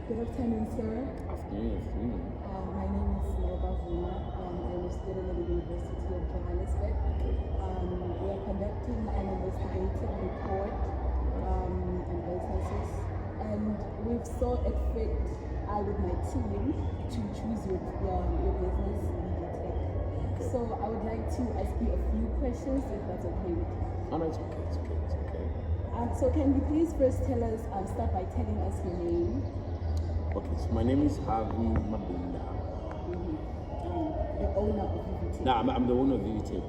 Good afternoon, sir. Afternoon. My name is Nkiyasi Bvuma. I'm a student at the University of Johannesburg. We are conducting an investigative report on businesses, and we've saw it fit with my team to choose your business, Electical. So I would like to ask you a few questions, if that's okay with you. Oh, no, it's okay. So can you please first tell us, start by telling us your name? Okay, so my name is Harvey Mabunda. The owner of VVT. No, I'm the owner of VVT.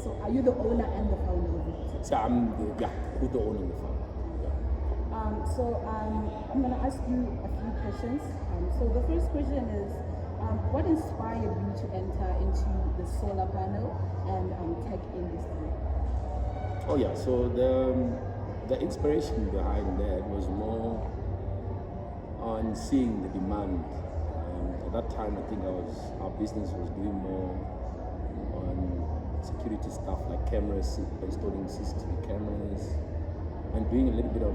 So are you the owner and the founder of VVT? So who's the owner and the founder? I'm going to ask you a few questions. So the first question is, what inspired you to enter into the solar panel and tech industry? Oh yeah, so the inspiration behind that was more on seeing the demand. At that time, I think our business was doing more on security stuff like cameras, installing CCTV cameras, and doing a little bit of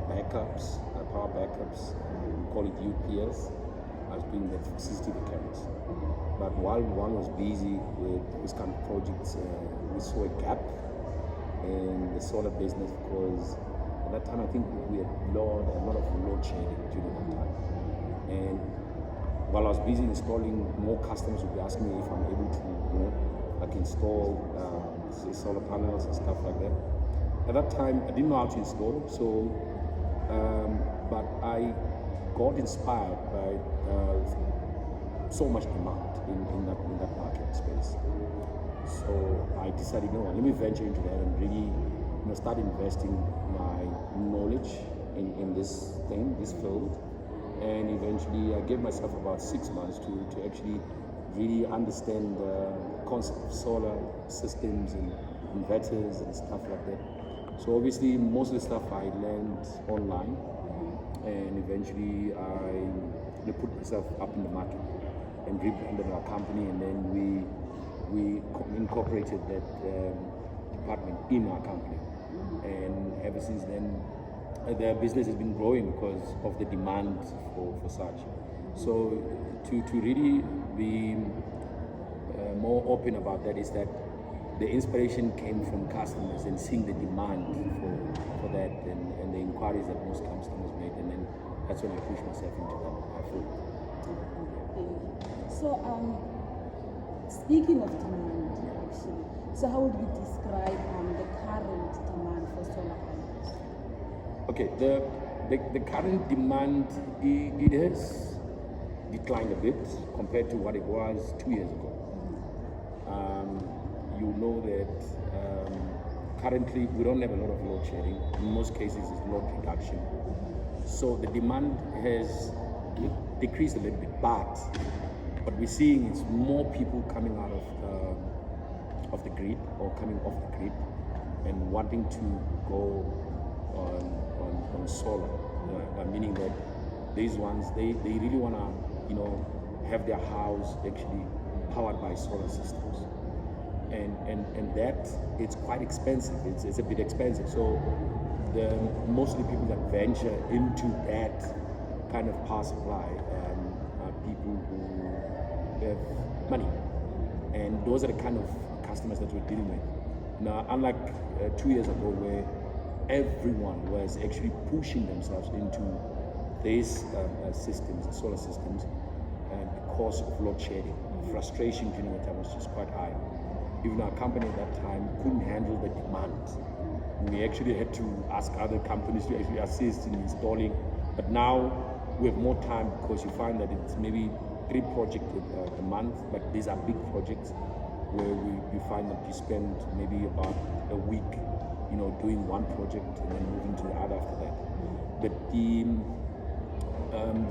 backups, power backups. We call it UPS. I was doing that for CCTV cameras. But while one was busy with this kind of projects, we saw a gap in the solar business because at that time I think we had a lot of load shedding during that time. And while I was busy installing, more customers would be asking me if I'm able to, install solar panels and stuff like that. At that time, I didn't know how to install, so but I got inspired by so much demand in that market space. So I decided, let me venture into that and really, start investing my knowledge in this field. And eventually I gave myself about 6 months to actually really understand the concept of solar systems and inverters and stuff like that. So obviously most of the stuff I learned online, and eventually I put myself up in the market and rebranded our company, and then we incorporated that department in our company. And ever since then, the business has been growing because of the demand for such. So to really be more open about that is that the inspiration came from customers and seeing the demand for that and the inquiries that most customers made, and then that's when I pushed myself into that field. So speaking of demand, actually, so how would you describe the current demand for solar panels? Okay, the current demand, it has declined a bit compared to what it was 2 years ago. You know that currently we don't have a lot of load shedding. In most cases, it's load reduction. So the demand has decreased a little bit, but what we're seeing is more people coming out of the grid or coming off the grid and wanting to go on solar, meaning that these ones they really want to have their house actually powered by solar systems, and that it's quite expensive. It's a bit expensive. So most of the people that venture into that kind of power supply are people who have money, and those are the kind of customers that we're dealing with. Now, unlike 2 years ago, where everyone was actually pushing themselves into these systems, solar systems, because of load shedding. Frustration during the time was just quite high. Even our company at that time couldn't handle the demand. We actually had to ask other companies to actually assist in installing. But now we have more time because you find that it's maybe 3 projects a month, but these are big projects where we find that you spend maybe about a week, doing one project and then moving to the other after that. But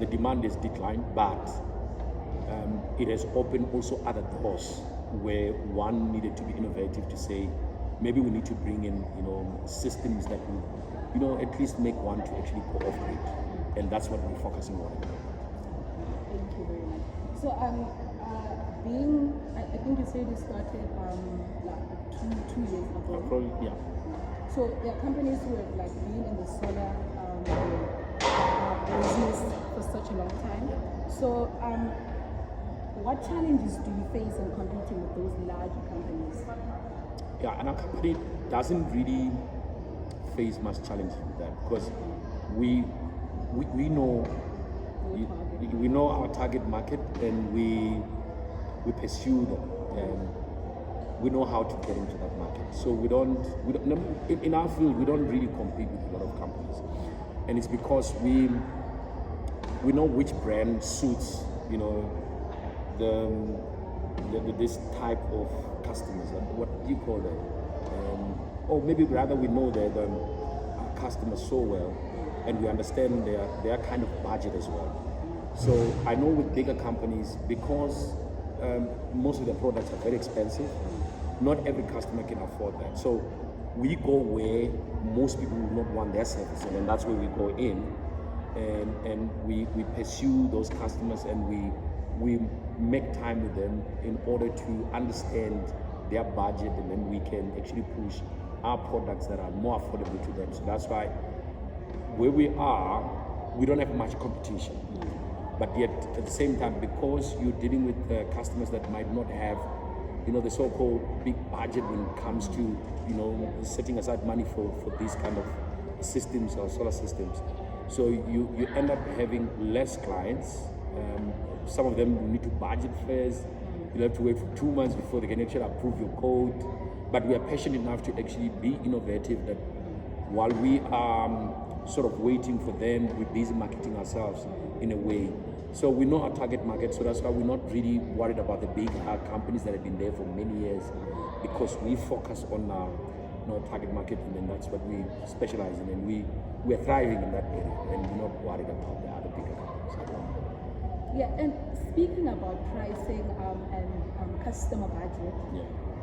the demand has declined, but it has opened also other doors where one needed to be innovative to say, maybe we need to bring in, systems that will, at least make one to actually cooperate. And that's what we're focusing on. Thank you very much. So, I think you said you started like two years ago. Probably, yeah. So there are companies who have been in the solar a long time. So, what challenges do you face in competing with those larger companies? Yeah, and our company doesn't really face much challenge with that because we know we know our target market and we pursue them and we know how to get into that market. So we don't in our field we don't really compete with a lot of companies, and it's because we know which brand suits this type of customers. What do you call them? Or maybe rather we know that our customers so well, and we understand their kind of budget as well. So I know with bigger companies, because most of the products are very expensive, not every customer can afford that. So we go where most people will not want their service, and then that's where we go in, and we pursue those customers, and we make time with them in order to understand their budget, and then we can actually push our products that are more affordable to them. So that's why where we are, we don't have much competition. But yet at the same time, because you're dealing with customers that might not have the so-called big budget when it comes to setting aside money for these kind of systems or solar systems, so you end up having less clients. Some of them need to budget first. You have to wait for 2 months before they can actually approve your code. But we are passionate enough to actually be innovative, that while we are sort of waiting for them, we're busy marketing ourselves in a way. So we know our target market, so that's why we're not really worried about the big companies that have been there for many years, because we focus on our target market, and that's what we specialize in, and we are thriving in that area, and we're not worried about the other bigger companies at all. Yeah, and speaking about pricing and customer budget,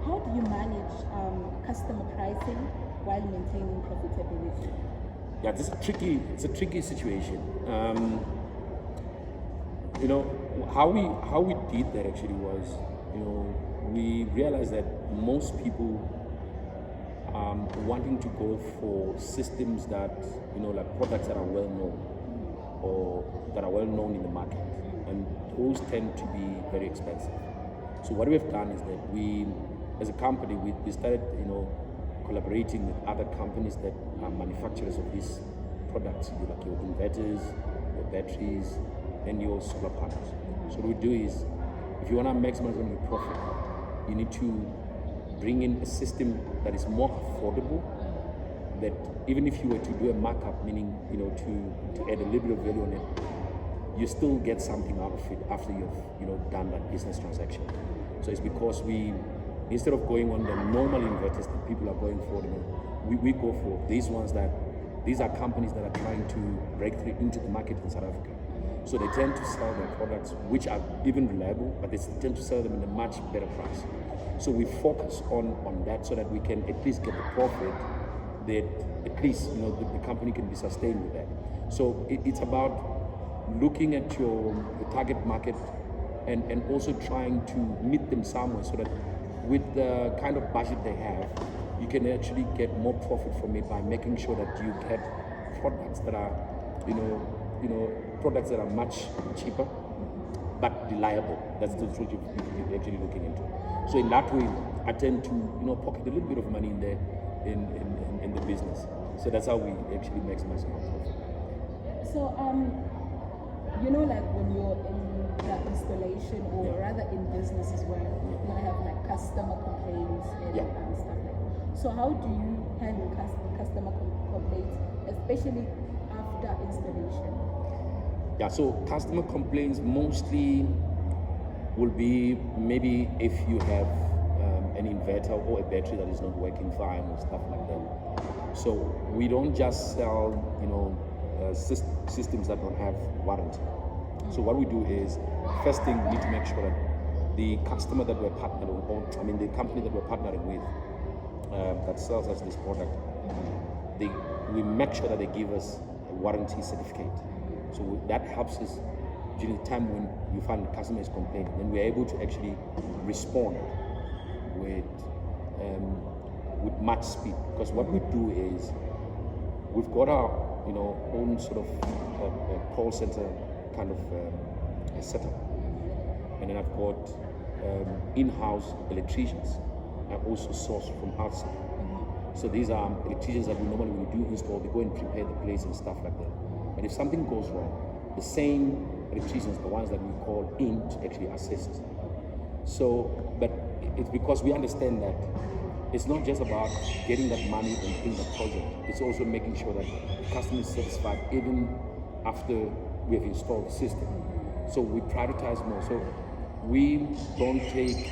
how do you manage customer pricing while maintaining profitability? Yeah, it's a tricky situation. How we did that actually was, we realized that most people wanting to go for systems that, like products that are well known or that are well known in the market, and those tend to be very expensive. So what we've done is that we, as a company, we started, collaborating with other companies that are manufacturers of these products, like your inverters, your batteries, and your solar panels. So what we do is, if you want to maximize on your profit, you need to bring in a system that is more affordable, that even if you were to do a markup, meaning to add a little bit of value on it, you still get something out of it after you've done that business transaction. So it's because we, instead of going on the normal inverters that people are going for, we go for these ones these are companies that are trying to break through into the market in South Africa. So they tend to sell their products, which are even reliable, but they tend to sell them in a much better price. So we focus on that, so that we can at least get the profit that at least the company can be sustained with that. So it's about looking at your target market and also trying to meet them somewhere, so that with the kind of budget they have, you can actually get more profit from it by making sure that you get products that are products that are much cheaper but reliable. That's the truth you're actually looking into. So in that way, I tend to pocket a little bit of money in there in the business. So that's how we actually maximize our profit. So like when you're in the installation, or rather in business as well, you're gonna have like customer complaints and stuff like that. So how do you handle customer complaints, especially after installation? Yeah, so customer complaints mostly will be maybe if you have an inverter or a battery that is not working fine or stuff like that. So we don't just sell, systems that don't have warranty. So what we do is, first thing, we need to make sure that the customer that we're partnering with, or the company that we're partnering with, that sells us this product, we make sure that they give us a warranty certificate. So that helps us during the time when you find the customer is complaining. Then we're able to actually respond with much speed. Because what we do is, we've got our own sort of call center kind of a setup. And then I've got in-house electricians I also source from outside. So these are electricians that we normally, when we do install, they go and prepare the place and stuff like that. But if something goes wrong, the same electricians, the ones that we call in to actually assist. So, but it's because we understand that it's not just about getting that money and in the project. It's also making sure that the customer is satisfied even after we have installed the system. So we prioritize more. So we don't take,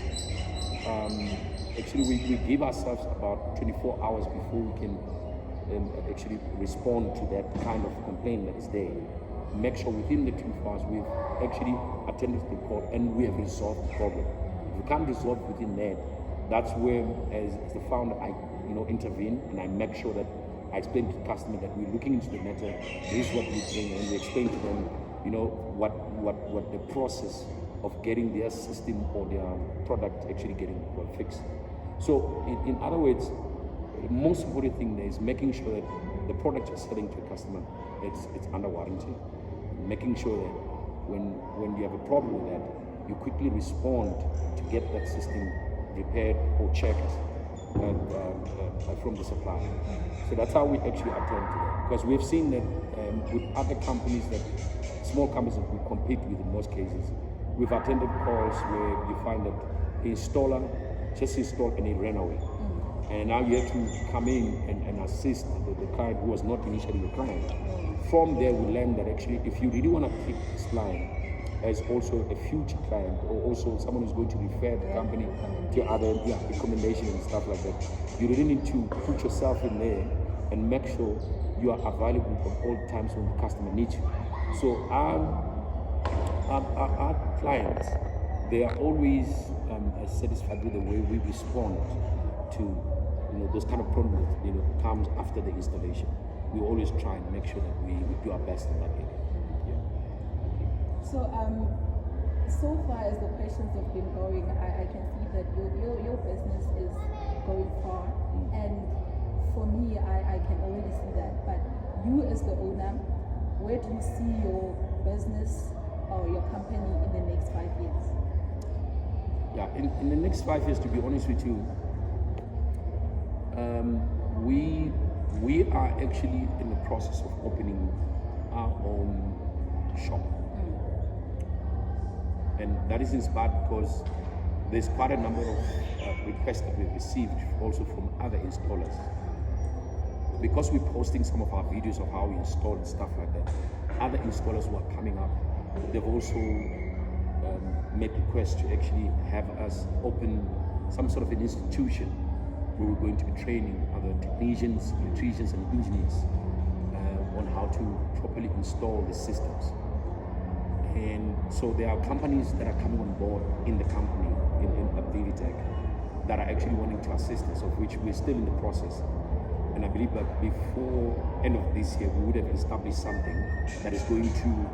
actually we give ourselves about 24 hours before we can actually respond to that kind of complaint that is there. Make sure within the 24 hours we've actually attended to the call and we have resolved the problem. If we can't resolve within that, that's where, as the founder, I intervene and I make sure that I explain to the customer that we're looking into the matter. This is what we're doing, and we explain to them, what the process of getting their system or their product actually getting fixed. So, in other words, the most important thing there is making sure that the product you're selling to a customer, it's under warranty. Making sure that when you have a problem with that, you quickly respond to get that system repaired or checked from the supplier. So that's how we actually attend to that. Because we've seen that with other companies, that small companies that we compete with in most cases, we've attended calls where you find that the installer just installed and he ran away. And now you have to come in and assist the client who was not initially the client. From there, we learned that actually, if you really want to keep this client as also a future client, or also someone who's going to refer the company to other recommendations and stuff like that, you really need to put yourself in there and make sure you are available at all times when the customer needs you. So our clients, they are always satisfied with the way we respond to those kind of problems that comes after the installation. We always try and make sure that we do our best in that area. So, so far as the questions have been going, I can see that your business is going far, and for me, I can already see that. But you as the owner, where do you see your business or your company in the next 5 years? Yeah, in the next 5 years, to be honest with you, we are actually in the process of opening our own shop. And that is inspired because there's quite a number of requests that we've received also from other installers. Because we're posting some of our videos of how we install and stuff like that, other installers who are coming up, they've also made requests to actually have us open some sort of an institution where we're going to be training other technicians, electricians, and engineers on how to properly install the systems. And so there are companies that are coming on board in the company, in Vivitech, that are actually wanting to assist us, of which we're still in the process. And I believe that before end of this year, we would have established something that is going to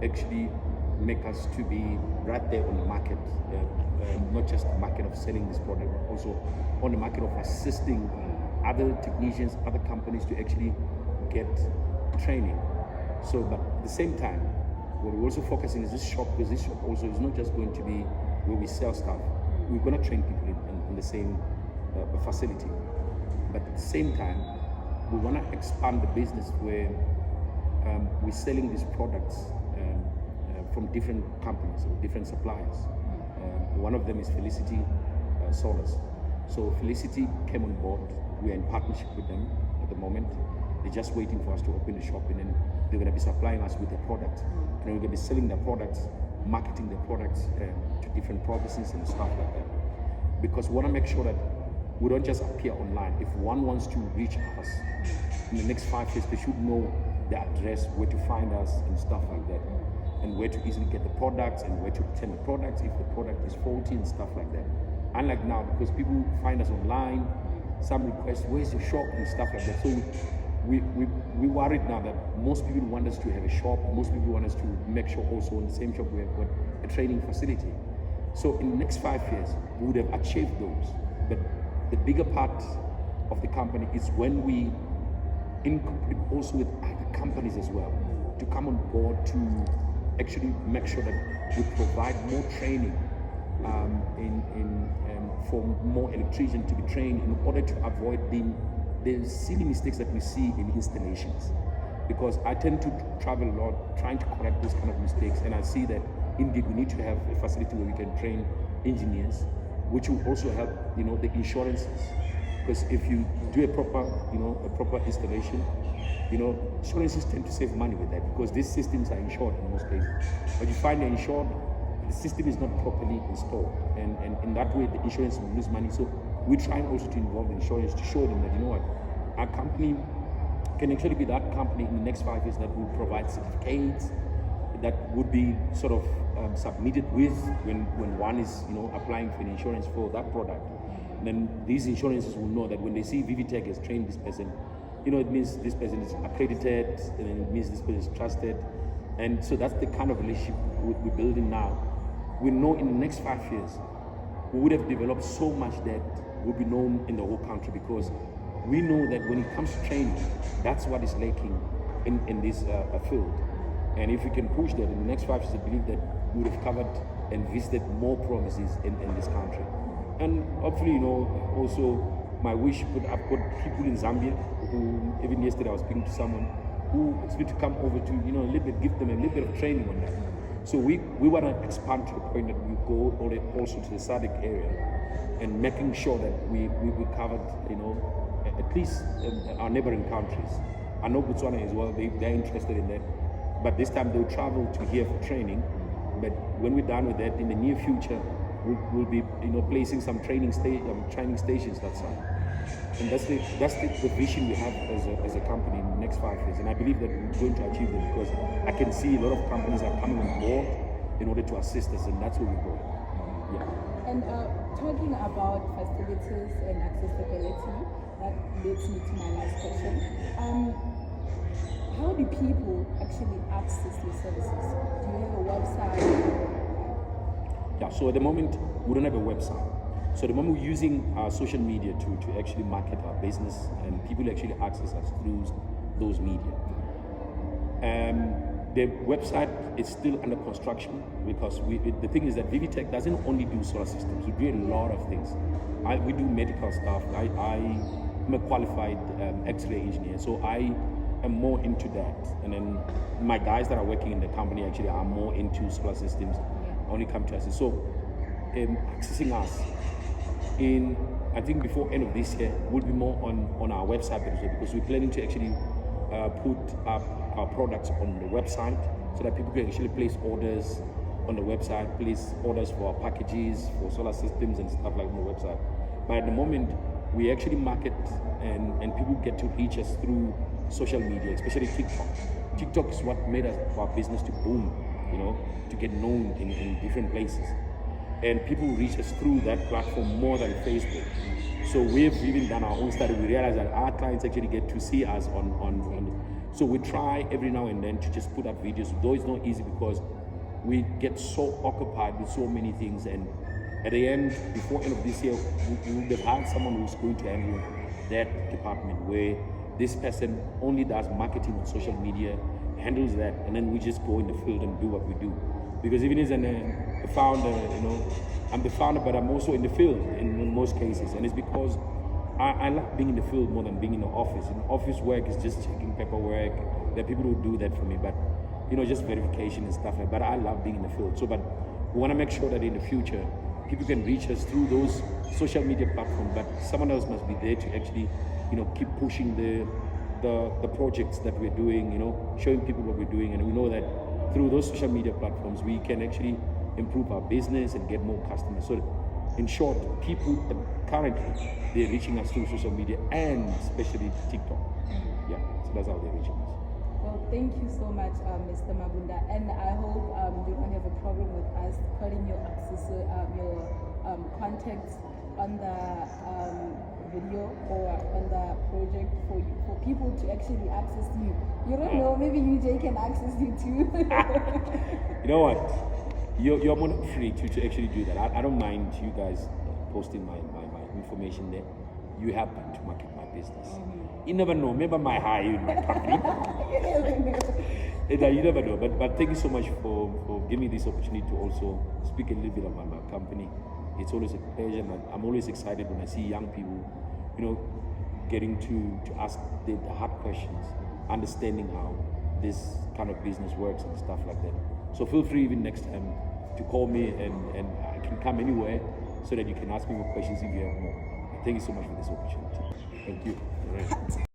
actually make us to be right there on the market, not just the market of selling this product, but also on the market of assisting other technicians, other companies to actually get training. So, but at the same time, what we're also focusing is this shop, because this shop also is not just going to be where we sell stuff. We're going to train people in the same facility. But at the same time, we want to expand the business where we're selling these products from different companies or different suppliers. One of them is Felicity Solars. So Felicity came on board. We are in partnership with them at the moment. They're just waiting for us to open the shop, and then they're going to be supplying us with the product. And then we're going to be selling their products, marketing their products to different provinces and stuff like that. Because we want to make sure that we don't just appear online. If one wants to reach us in the next 5 years, they should know the address, where to find us and stuff like that, and where to easily get the products and where to return the products if the product is faulty and stuff like that. Unlike now, because people find us online, some request, where's your shop and stuff like that. So we worried now that most people want us to have a shop. Most people want us to make sure also in the same shop we have got a training facility. So in the next 5 years, we would have achieved those. But the bigger part of the company is when we incorporate also with other companies as well to come on board to actually make sure that we provide more training for more electricians to be trained in order to avoid the silly mistakes that we see in installations. Because I tend to travel a lot trying to correct those kind of mistakes, and I see that indeed we need to have a facility where we can train engineers, which will also help, the insurances. Because if you do a proper installation, insurances tend to save money with that, because these systems are insured in most cases. But you find they're insured, the system is not properly installed, and in that way the insurance will lose money. So we're trying also to involve the insurance to show them that, our company can actually be that company in the next 5 years that will provide certificates that would be sort of submitted with when one is applying for an insurance for that product. And then these insurances will know that when they see Vivitech has trained this person, it means this person is accredited, and then it means this person is trusted. And so that's the kind of relationship we're building now. We know in the next 5 years we would have developed so much that will be known in the whole country, because we know that when it comes to training, that's what is lacking in this field. And if we can push that in the next 5 years, I believe that we would have covered and visited more provinces in this country. And hopefully, also my wish, I've got people in Zambia who, even yesterday I was speaking to someone who is going to come over to, a little bit, give them a little bit of training on that. So we want to expand to the point that we go also to the SADC area, and making sure that we covered, at least our neighboring countries. I know Botswana as well, they're interested in that. But this time they'll travel to here for training. But when we're done with that, in the near future, we'll be placing some training stations that side. And that's the vision we have as a company in the next 5 years. And I believe that we're going to achieve it, because I can see a lot of companies are coming on board in order to assist us, and that's where we're going. Yeah. And talking about facilities and accessibility, that leads me to my last question. How do people actually access your services? Do you have a website? Yeah, so at the moment, we don't have a website. So at the moment, we're using our social media to actually market our business, and people actually access us through those media. The website is still under construction, because the thing is that Vivitech doesn't only do solar systems, we do a lot of things. We do medical stuff. I'm a qualified X-ray engineer, so I am more into that. And then my guys that are working in the company actually are more into solar systems, only come to us. So accessing us I think before end of this year, will be more on our website as well, because we're planning to actually put up our products on the website, so that people can actually place orders on the website, place orders for our packages, for solar systems and stuff like on the website. But at the moment, we actually market and people get to reach us through social media, especially TikTok. TikTok is what made our business to boom, to get known in different places. And people reach us through that platform more than Facebook. So we've even done our own study. We realized that our clients actually get to see us on. So we try every now and then to just put up videos, though it's not easy, because we get so occupied with so many things. And at the end, before end of this year, we would have had someone who's going to handle that department, where this person only does marketing on social media, handles that, and then we just go in the field and do what we do. Because even as a founder, I'm the founder, but I'm also in the field in most cases. And it's because I like being in the field more than being in the office. Office work is just checking paperwork. There are people who do that for me, but just verification and stuff like that. But I love being in the field. So, but we want to make sure that in the future, people can reach us through those social media platforms, but someone else must be there to actually, keep pushing the projects that we're doing, showing people what we're doing. And we know that through those social media platforms, we can actually improve our business and get more customers. So in short, people currently, they're reaching us through social media and especially TikTok. Yeah, so that's how they're reaching us. Well, thank you so much, Mr. Mabunda, and I hope you don't have a problem with us putting your contacts on the video or on the project for people to actually access you. You don't know, maybe UJ can access you too. You know what? You're more than free to actually do that. I don't mind you guys posting my information there. You happen to market my business. You never know. Maybe I might hire you in my company. You never know. But thank you so much for giving me this opportunity to also speak a little bit about my company. It's always a pleasure, and I'm always excited when I see young people, getting to ask the hard questions, understanding how this kind of business works and stuff like that. So feel free even next time to call me, and I can come anywhere so that you can ask me more questions if you have more. Thank you so much for this opportunity. Thank you. All right.